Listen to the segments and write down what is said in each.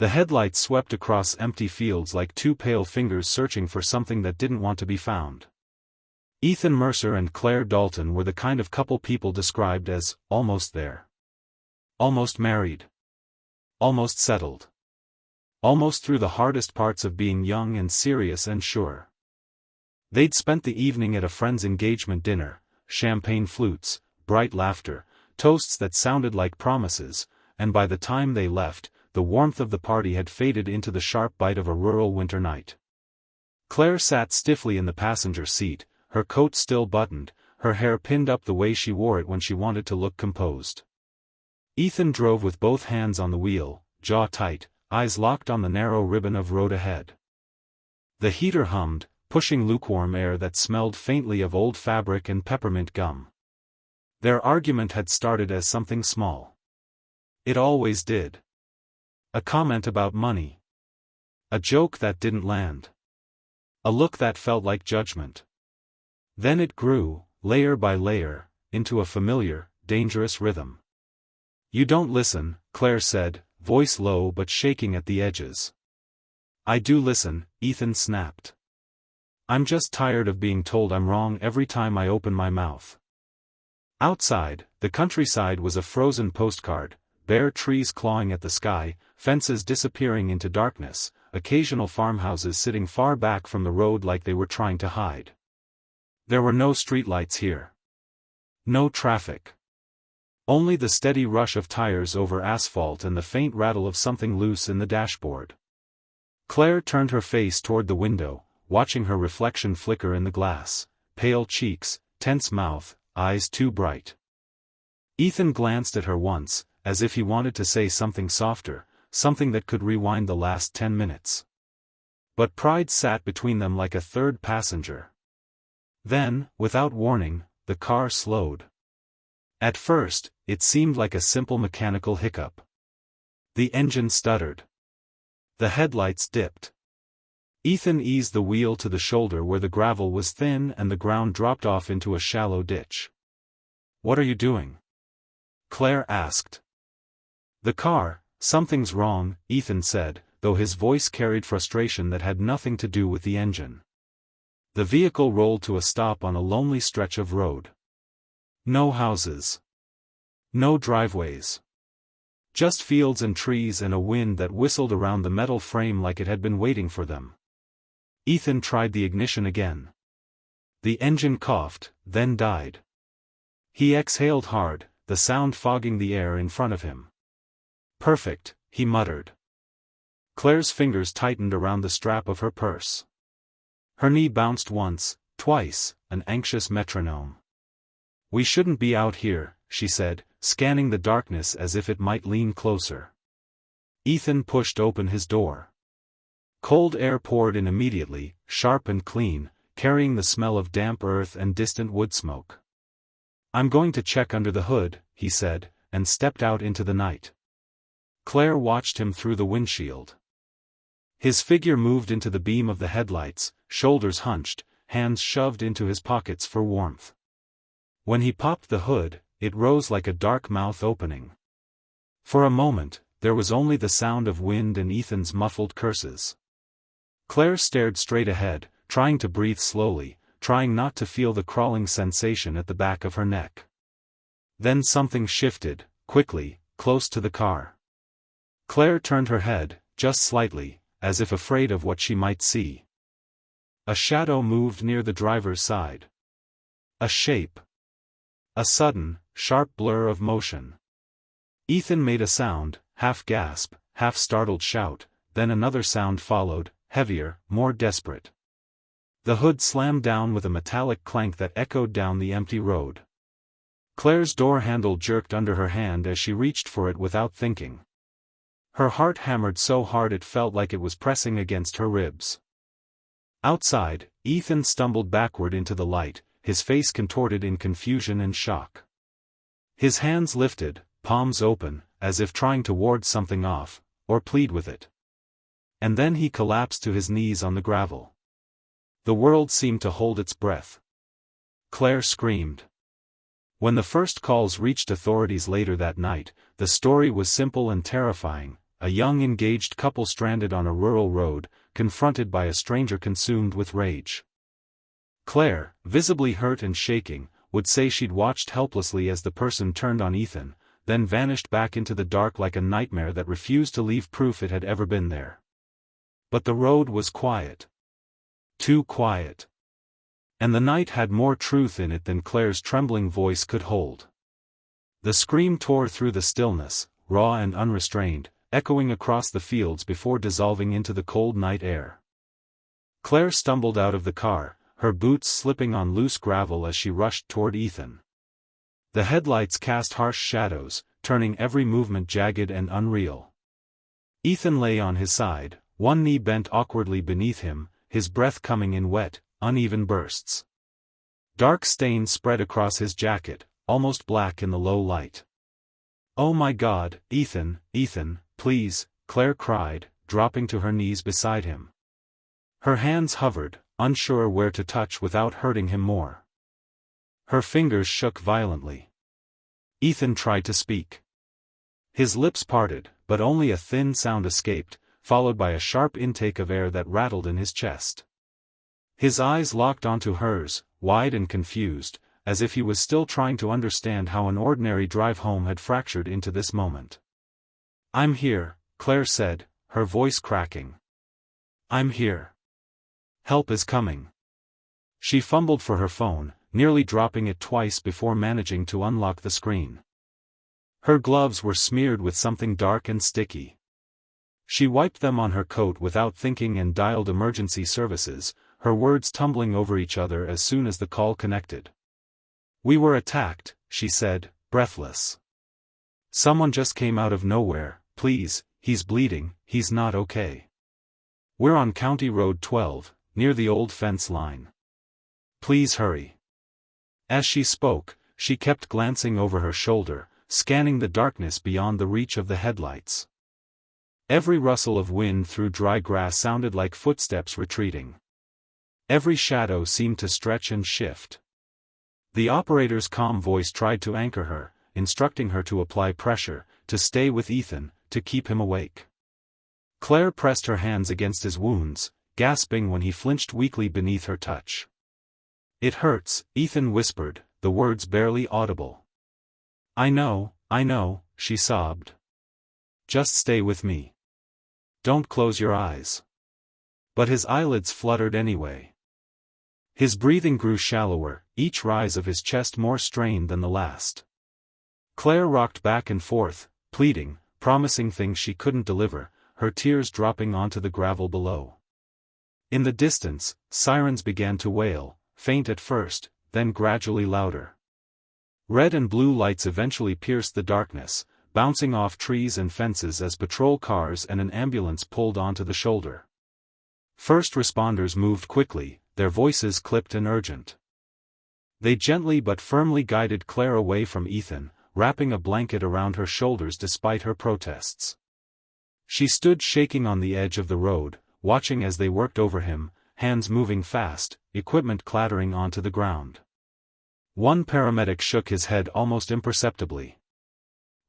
The headlights swept across empty fields like two pale fingers searching for something that didn't want to be found. Ethan Mercer and Claire Dalton were the kind of couple people described as almost there. Almost married. Almost settled. Almost through the hardest parts of being young and serious and sure. They'd spent the evening at a friend's engagement dinner, champagne flutes, bright laughter, toasts that sounded like promises, and by the time they left, the warmth of the party had faded into the sharp bite of a rural winter night. Claire sat stiffly in the passenger seat, her coat still buttoned, her hair pinned up the way she wore it when she wanted to look composed. Ethan drove with both hands on the wheel, jaw tight, eyes locked on the narrow ribbon of road ahead. The heater hummed, pushing lukewarm air that smelled faintly of old fabric and peppermint gum. Their argument had started as something small. It always did. A comment about money. A joke that didn't land. A look that felt like judgment. Then it grew, layer by layer, into a familiar, dangerous rhythm. "You don't listen," Claire said, voice low but shaking at the edges. "I do listen," Ethan snapped. "I'm just tired of being told I'm wrong every time I open my mouth." Outside, the countryside was a frozen postcard, bare trees clawing at the sky, fences disappearing into darkness, occasional farmhouses sitting far back from the road like they were trying to hide. There were no streetlights here. No traffic. Only the steady rush of tires over asphalt and the faint rattle of something loose in the dashboard. Claire turned her face toward the window, watching her reflection flicker in the glass, pale cheeks, tense mouth, eyes too bright. Ethan glanced at her once, as if he wanted to say something softer, something that could rewind the last 10 minutes. But pride sat between them like a third passenger. Then, without warning, the car slowed. At first, it seemed like a simple mechanical hiccup. The engine stuttered. The headlights dipped. Ethan eased the wheel to the shoulder where the gravel was thin and the ground dropped off into a shallow ditch. "What are you doing?" Claire asked. "The car, something's wrong," Ethan said, though his voice carried frustration that had nothing to do with the engine. The vehicle rolled to a stop on a lonely stretch of road. No houses. No driveways. Just fields and trees and a wind that whistled around the metal frame like it had been waiting for them. Ethan tried the ignition again. The engine coughed, then died. He exhaled hard, the sound fogging the air in front of him. "Perfect," he muttered. Claire's fingers tightened around the strap of her purse. Her knee bounced once, twice, an anxious metronome. "We shouldn't be out here," she said, scanning the darkness as if it might lean closer. Ethan pushed open his door. Cold air poured in immediately, sharp and clean, carrying the smell of damp earth and distant wood smoke. "I'm going to check under the hood," he said, and stepped out into the night. Claire watched him through the windshield. His figure moved into the beam of the headlights, shoulders hunched, hands shoved into his pockets for warmth. When he popped the hood, it rose like a dark mouth opening. For a moment, there was only the sound of wind and Ethan's muffled curses. Claire stared straight ahead, trying to breathe slowly, trying not to feel the crawling sensation at the back of her neck. Then something shifted, quickly, close to the car. Claire turned her head, just slightly, as if afraid of what she might see. A shadow moved near the driver's side. A shape. A sudden, sharp blur of motion. Ethan made a sound, half gasp, half startled shout, then another sound followed, heavier, more desperate. The hood slammed down with a metallic clank that echoed down the empty road. Claire's door handle jerked under her hand as she reached for it without thinking. Her heart hammered so hard it felt like it was pressing against her ribs. Outside, Ethan stumbled backward into the light, his face contorted in confusion and shock. His hands lifted, palms open, as if trying to ward something off, or plead with it. And then he collapsed to his knees on the gravel. The world seemed to hold its breath. Claire screamed. When the first calls reached authorities later that night, the story was simple and terrifying: a young engaged couple stranded on a rural road, confronted by a stranger consumed with rage. Claire, visibly hurt and shaking, would say she'd watched helplessly as the person turned on Ethan, then vanished back into the dark like a nightmare that refused to leave proof it had ever been there. But the road was quiet. Too quiet. And the night had more truth in it than Claire's trembling voice could hold. The scream tore through the stillness, raw and unrestrained, echoing across the fields before dissolving into the cold night air. Claire stumbled out of the car, her boots slipping on loose gravel as she rushed toward Ethan. The headlights cast harsh shadows, turning every movement jagged and unreal. Ethan lay on his side, one knee bent awkwardly beneath him, his breath coming in wet, uneven bursts. Dark stains spread across his jacket, almost black in the low light. "Oh my God, Ethan, Ethan, please," Claire cried, dropping to her knees beside him. Her hands hovered, unsure where to touch without hurting him more. Her fingers shook violently. Ethan tried to speak. His lips parted, but only a thin sound escaped, followed by a sharp intake of air that rattled in his chest. His eyes locked onto hers, wide and confused, as if he was still trying to understand how an ordinary drive home had fractured into this moment. "I'm here," Claire said, her voice cracking. "I'm here. Help is coming." She fumbled for her phone, nearly dropping it twice before managing to unlock the screen. Her gloves were smeared with something dark and sticky. She wiped them on her coat without thinking and dialed emergency services, her words tumbling over each other as soon as the call connected. "We were attacked," she said, breathless. "Someone just came out of nowhere, please, he's bleeding, he's not okay. We're on County Road 12, near the old fence line. Please hurry." As she spoke, she kept glancing over her shoulder, scanning the darkness beyond the reach of the headlights. Every rustle of wind through dry grass sounded like footsteps retreating. Every shadow seemed to stretch and shift. The operator's calm voice tried to anchor her, instructing her to apply pressure, to stay with Ethan, to keep him awake. Claire pressed her hands against his wounds, gasping when he flinched weakly beneath her touch. "It hurts," Ethan whispered, the words barely audible. I know," she sobbed. "Just stay with me. Don't close your eyes." But his eyelids fluttered anyway. His breathing grew shallower, each rise of his chest more strained than the last. Claire rocked back and forth, pleading, promising things she couldn't deliver, her tears dropping onto the gravel below. In the distance, sirens began to wail, faint at first, then gradually louder. Red and blue lights eventually pierced the darkness, bouncing off trees and fences as patrol cars and an ambulance pulled onto the shoulder. First responders moved quickly, their voices clipped and urgent. They gently but firmly guided Claire away from Ethan, wrapping a blanket around her shoulders despite her protests. She stood shaking on the edge of the road, watching as they worked over him, hands moving fast, equipment clattering onto the ground. One paramedic shook his head almost imperceptibly.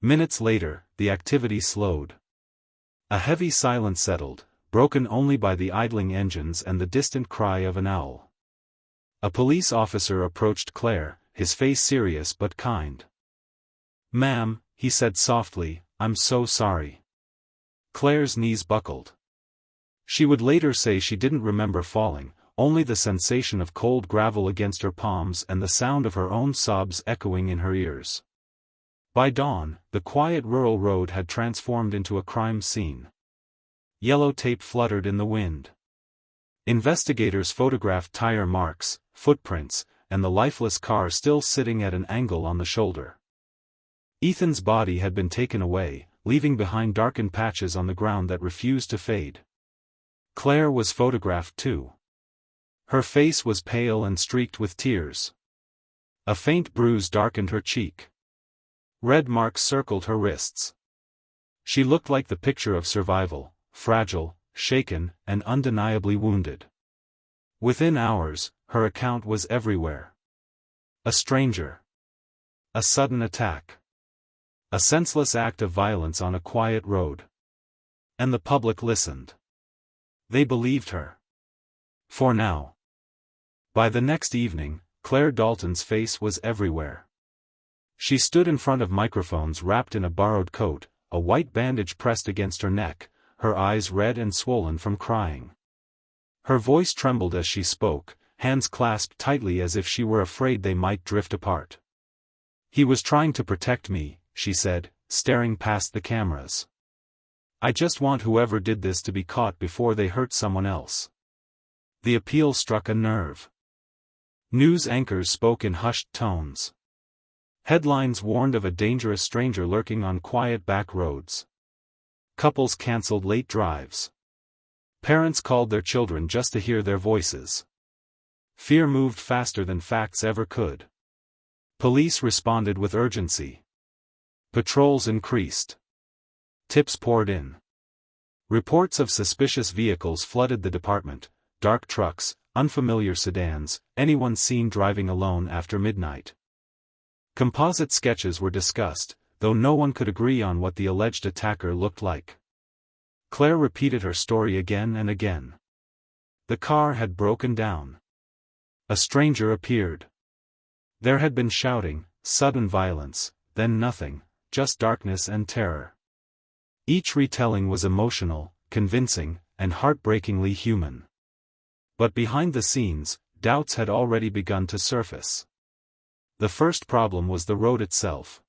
Minutes later, the activity slowed. A heavy silence settled, broken only by the idling engines and the distant cry of an owl. A police officer approached Claire, his face serious but kind. "Ma'am," he said softly, "I'm so sorry." Claire's knees buckled. She would later say she didn't remember falling, only the sensation of cold gravel against her palms and the sound of her own sobs echoing in her ears. By dawn, the quiet rural road had transformed into a crime scene. Yellow tape fluttered in the wind. Investigators photographed tire marks, footprints, and the lifeless car still sitting at an angle on the shoulder. Ethan's body had been taken away, leaving behind darkened patches on the ground that refused to fade. Claire was photographed too. Her face was pale and streaked with tears. A faint bruise darkened her cheek. Red marks circled her wrists. She looked like the picture of survival, fragile, shaken, and undeniably wounded. Within hours, her account was everywhere. A stranger. A sudden attack. A senseless act of violence on a quiet road. And the public listened. They believed her. For now. By the next evening, Claire Dalton's face was everywhere. She stood in front of microphones wrapped in a borrowed coat, a white bandage pressed against her neck, her eyes red and swollen from crying. Her voice trembled as she spoke, hands clasped tightly as if she were afraid they might drift apart. "He was trying to protect me," she said, staring past the cameras. "I just want whoever did this to be caught before they hurt someone else." The appeal struck a nerve. News anchors spoke in hushed tones. Headlines warned of a dangerous stranger lurking on quiet back roads. Couples canceled late drives. Parents called their children just to hear their voices. Fear moved faster than facts ever could. Police responded with urgency. Patrols increased. Tips poured in. Reports of suspicious vehicles flooded the department: dark trucks, unfamiliar sedans, anyone seen driving alone after midnight. Composite sketches were discussed, though no one could agree on what the alleged attacker looked like. Claire repeated her story again and again. The car had broken down. A stranger appeared. There had been shouting, sudden violence, then nothing, just darkness and terror. Each retelling was emotional, convincing, and heartbreakingly human. But behind the scenes, doubts had already begun to surface. The first problem was the road itself.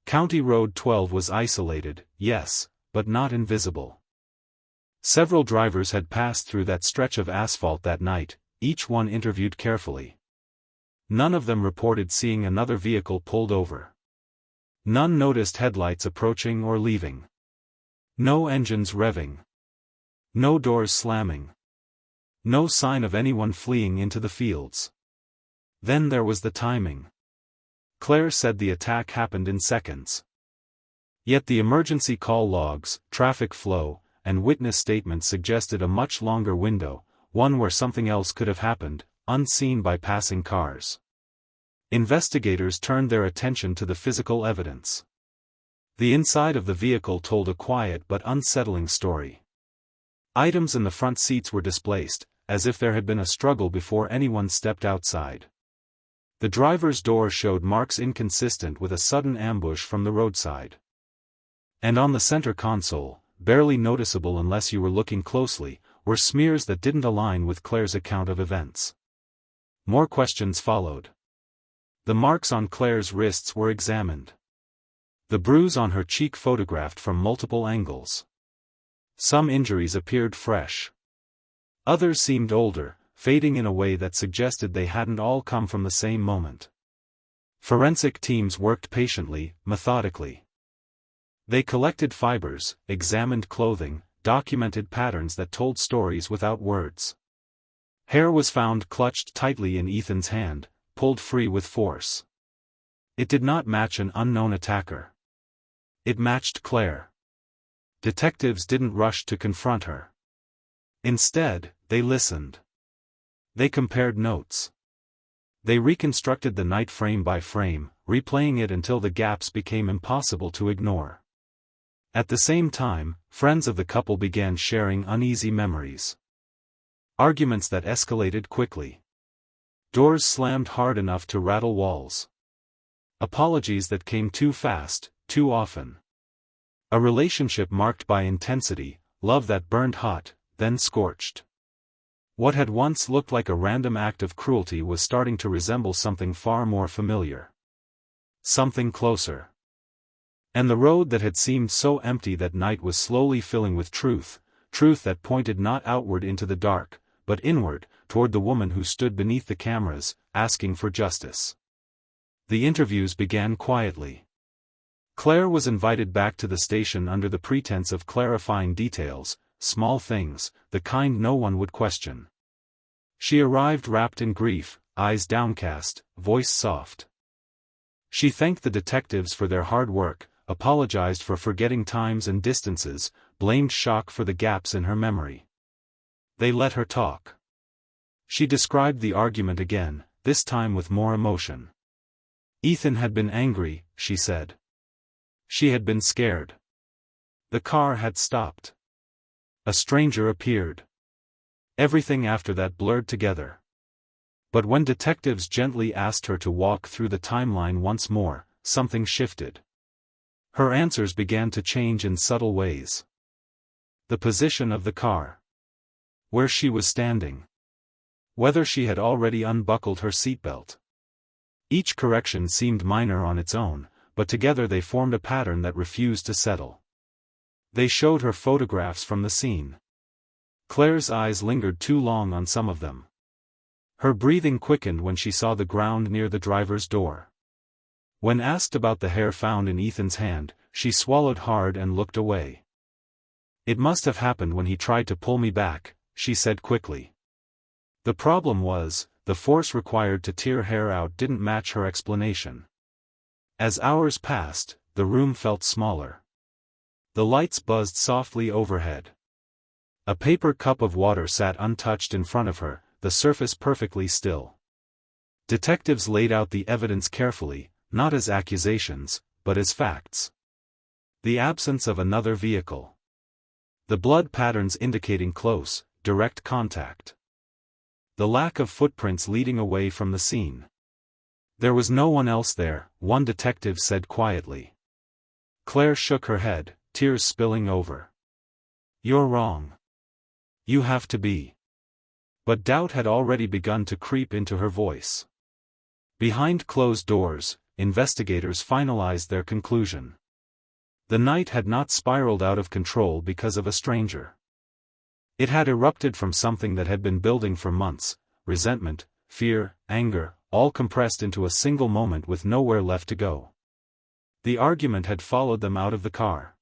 County Road 12 was isolated, yes, but not invisible. Several drivers had passed through that stretch of asphalt that night, each one interviewed carefully. None of them reported seeing another vehicle pulled over. None noticed headlights approaching or leaving. No engines revving. No doors slamming. No sign of anyone fleeing into the fields. Then there was the timing. Claire said the attack happened in seconds. Yet the emergency call logs, traffic flow, and witness statements suggested a much longer window, one where something else could have happened, unseen by passing cars. Investigators turned their attention to the physical evidence. The inside of the vehicle told a quiet but unsettling story. Items in the front seats were displaced, as if there had been a struggle before anyone stepped outside. The driver's door showed marks inconsistent with a sudden ambush from the roadside. And on the center console, barely noticeable unless you were looking closely, were smears that didn't align with Claire's account of events. More questions followed. The marks on Claire's wrists were examined. The bruise on her cheek photographed from multiple angles. Some injuries appeared fresh. Others seemed older, fading in a way that suggested they hadn't all come from the same moment. Forensic teams worked patiently, methodically. They collected fibers, examined clothing, documented patterns that told stories without words. Hair was found clutched tightly in Ethan's hand, pulled free with force. It did not match an unknown attacker. It matched Claire. Detectives didn't rush to confront her. Instead, they listened. They compared notes. They reconstructed the night frame by frame, replaying it until the gaps became impossible to ignore. At the same time, friends of the couple began sharing uneasy memories. Arguments that escalated quickly. Doors slammed hard enough to rattle walls. Apologies that came too fast, too often. A relationship marked by intensity, love that burned hot, then scorched. What had once looked like a random act of cruelty was starting to resemble something far more familiar. Something closer. And the road that had seemed so empty that night was slowly filling with truth, truth that pointed not outward into the dark, but inward, toward the woman who stood beneath the cameras, asking for justice. The interviews began quietly. Claire was invited back to the station under the pretense of clarifying details, small things, the kind no one would question. She arrived wrapped in grief, eyes downcast, voice soft. She thanked the detectives for their hard work, apologized for forgetting times and distances, blamed shock for the gaps in her memory. They let her talk. She described the argument again, this time with more emotion. Ethan had been angry, she said. She had been scared. The car had stopped. A stranger appeared. Everything after that blurred together. But when detectives gently asked her to walk through the timeline once more, something shifted. Her answers began to change in subtle ways. The position of the car. Where she was standing. Whether she had already unbuckled her seatbelt. Each correction seemed minor on its own, but together they formed a pattern that refused to settle. They showed her photographs from the scene. Claire's eyes lingered too long on some of them. Her breathing quickened when she saw the ground near the driver's door. When asked about the hair found in Ethan's hand, she swallowed hard and looked away. "It must have happened when he tried to pull me back," she said quickly. The problem was, the force required to tear hair out didn't match her explanation. As hours passed, the room felt smaller. The lights buzzed softly overhead. A paper cup of water sat untouched in front of her, the surface perfectly still. Detectives laid out the evidence carefully, not as accusations, but as facts. The absence of another vehicle. The blood patterns indicating close, direct contact. The lack of footprints leading away from the scene. There was no one else there, one detective said quietly. Claire shook her head, tears spilling over. "You're wrong. You have to be." But doubt had already begun to creep into her voice. Behind closed doors, investigators finalized their conclusion. The night had not spiraled out of control because of a stranger. It had erupted from something that had been building for months: resentment, fear, anger, all compressed into a single moment with nowhere left to go. The argument had followed them out of the car.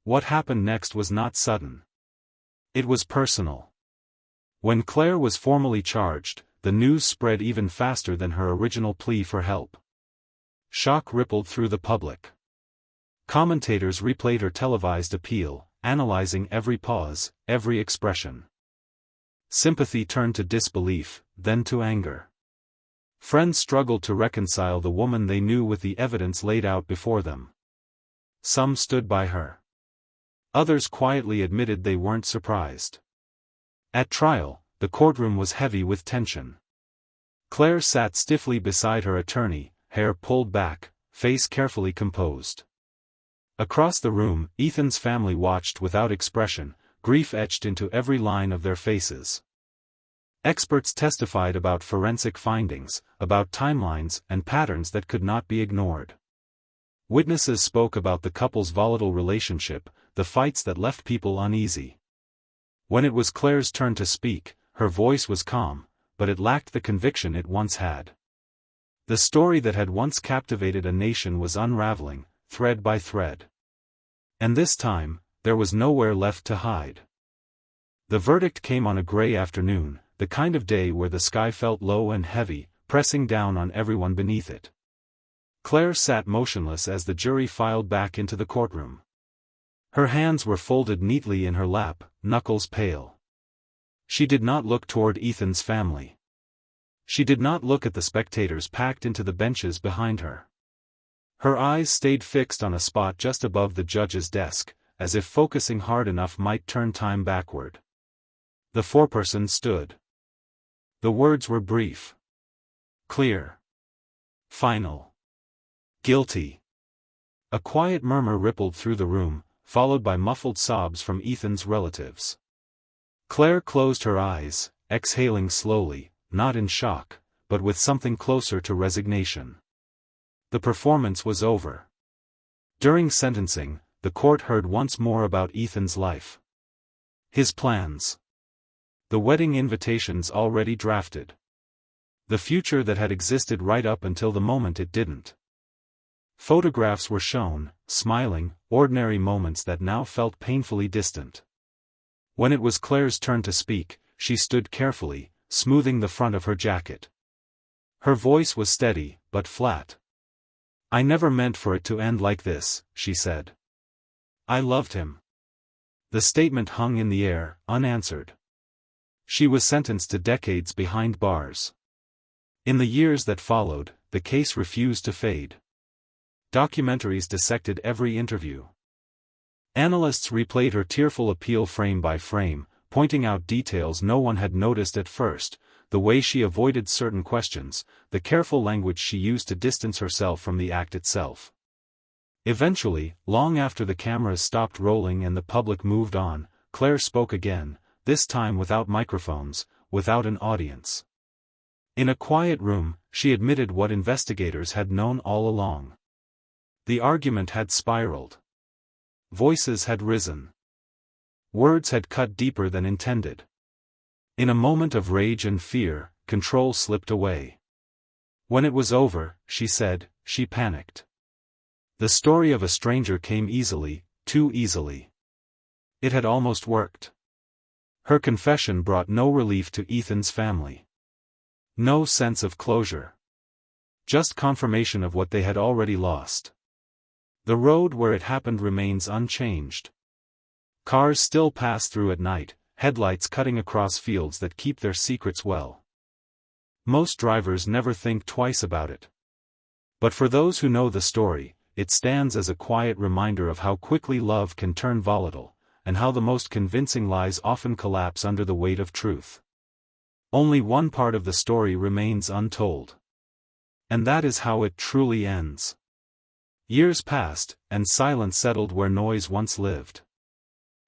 What happened next was not sudden. It was personal. When Claire was formally charged, the news spread even faster than her original plea for help. Shock rippled through the public. Commentators replayed her televised appeal, analyzing every pause, every expression. Sympathy turned to disbelief, then to anger. Friends struggled to reconcile the woman they knew with the evidence laid out before them. Some stood by her. Others quietly admitted they weren't surprised. At trial, the courtroom was heavy with tension. Claire sat stiffly beside her attorney, hair pulled back, face carefully composed. Across the room, Ethan's family watched without expression, grief etched into every line of their faces. Experts testified about forensic findings, about timelines and patterns that could not be ignored. Witnesses spoke about the couple's volatile relationship, the fights that left people uneasy. When it was Claire's turn to speak, her voice was calm, but it lacked the conviction it once had. The story that had once captivated a nation was unraveling, thread by thread. And this time, there was nowhere left to hide. The verdict came on a gray afternoon, the kind of day where the sky felt low and heavy, pressing down on everyone beneath it. Claire sat motionless as the jury filed back into the courtroom. Her hands were folded neatly in her lap, knuckles pale. She did not look toward Ethan's family. She did not look at the spectators packed into the benches behind her. Her eyes stayed fixed on a spot just above the judge's desk, as if focusing hard enough might turn time backward. The foreperson stood. The words were brief. Clear. Final. Guilty. A quiet murmur rippled through the room, followed by muffled sobs from Ethan's relatives. Claire closed her eyes, exhaling slowly, not in shock, but with something closer to resignation. The performance was over. During sentencing, the court heard once more about Ethan's life. His plans. The wedding invitations already drafted. The future that had existed right up until the moment it didn't. Photographs were shown, smiling, ordinary moments that now felt painfully distant. When it was Claire's turn to speak, she stood carefully, smoothing the front of her jacket. Her voice was steady, but flat. "I never meant for it to end like this," she said. "I loved him." The statement hung in the air, unanswered. She was sentenced to decades behind bars. In the years that followed, the case refused to fade. Documentaries dissected every interview. Analysts replayed her tearful appeal frame by frame, pointing out details no one had noticed at first, the way she avoided certain questions, the careful language she used to distance herself from the act itself. Eventually, long after the cameras stopped rolling and the public moved on, Claire spoke again, this time without microphones, without an audience. In a quiet room, she admitted what investigators had known all along. The argument had spiraled. Voices had risen. Words had cut deeper than intended. In a moment of rage and fear, control slipped away. When it was over, she said, she panicked. The story of a stranger came easily, too easily. It had almost worked. Her confession brought no relief to Ethan's family. No sense of closure. Just confirmation of what they had already lost. The road where it happened remains unchanged. Cars still pass through at night, headlights cutting across fields that keep their secrets well. Most drivers never think twice about it. But for those who know the story, it stands as a quiet reminder of how quickly love can turn volatile, and how the most convincing lies often collapse under the weight of truth. Only one part of the story remains untold. And that is how it truly ends. Years passed, and silence settled where noise once lived.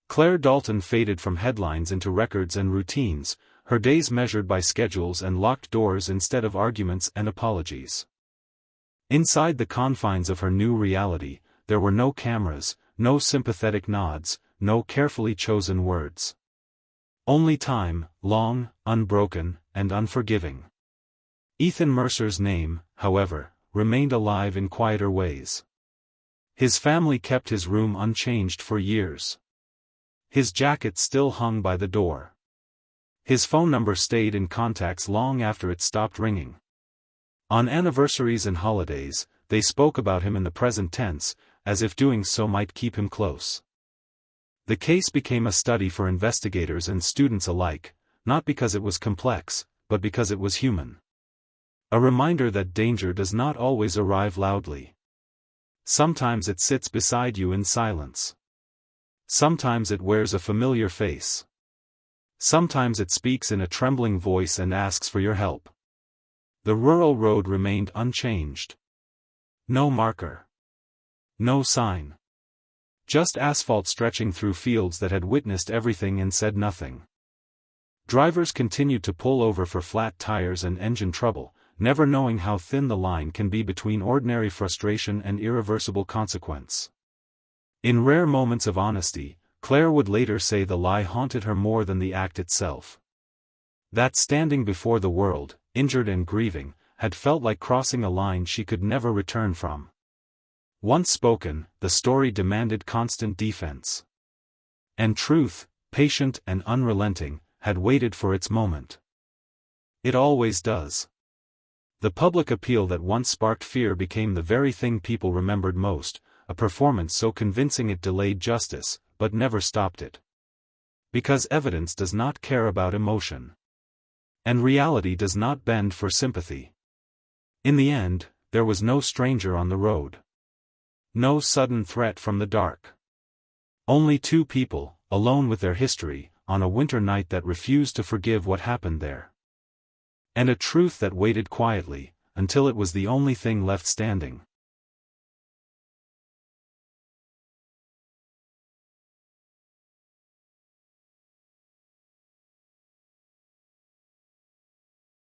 Claire Dalton faded from headlines into records and routines, her days measured by schedules and locked doors instead of arguments and apologies. Inside the confines of her new reality, there were no cameras, no sympathetic nods, no carefully chosen words. Only time, long, unbroken, and unforgiving. Ethan Mercer's name, however, remained alive in quieter ways. His family kept his room unchanged for years. His jacket still hung by the door. His phone number stayed in contacts long after it stopped ringing. On anniversaries and holidays, they spoke about him in the present tense, as if doing so might keep him close. The case became a study for investigators and students alike, not because it was complex, but because it was human. A reminder that danger does not always arrive loudly. Sometimes it sits beside you in silence. Sometimes it wears a familiar face. Sometimes it speaks in a trembling voice and asks for your help. The rural road remained unchanged. No marker. No sign. Just asphalt stretching through fields that had witnessed everything and said nothing. Drivers continued to pull over for flat tires and engine trouble, never knowing how thin the line can be between ordinary frustration and irreversible consequence. In rare moments of honesty, Claire would later say the lie haunted her more than the act itself. That standing before the world, injured and grieving, had felt like crossing a line she could never return from. Once spoken, the story demanded constant defense. And truth, patient and unrelenting, had waited for its moment. It always does. The public appeal that once sparked fear became the very thing people remembered most, a performance so convincing it delayed justice, but never stopped it. Because evidence does not care about emotion. And reality does not bend for sympathy. In the end, there was no stranger on the road. No sudden threat from the dark. Only two people, alone with their history, on a winter night that refused to forgive what happened there. And a truth that waited quietly, until it was the only thing left standing.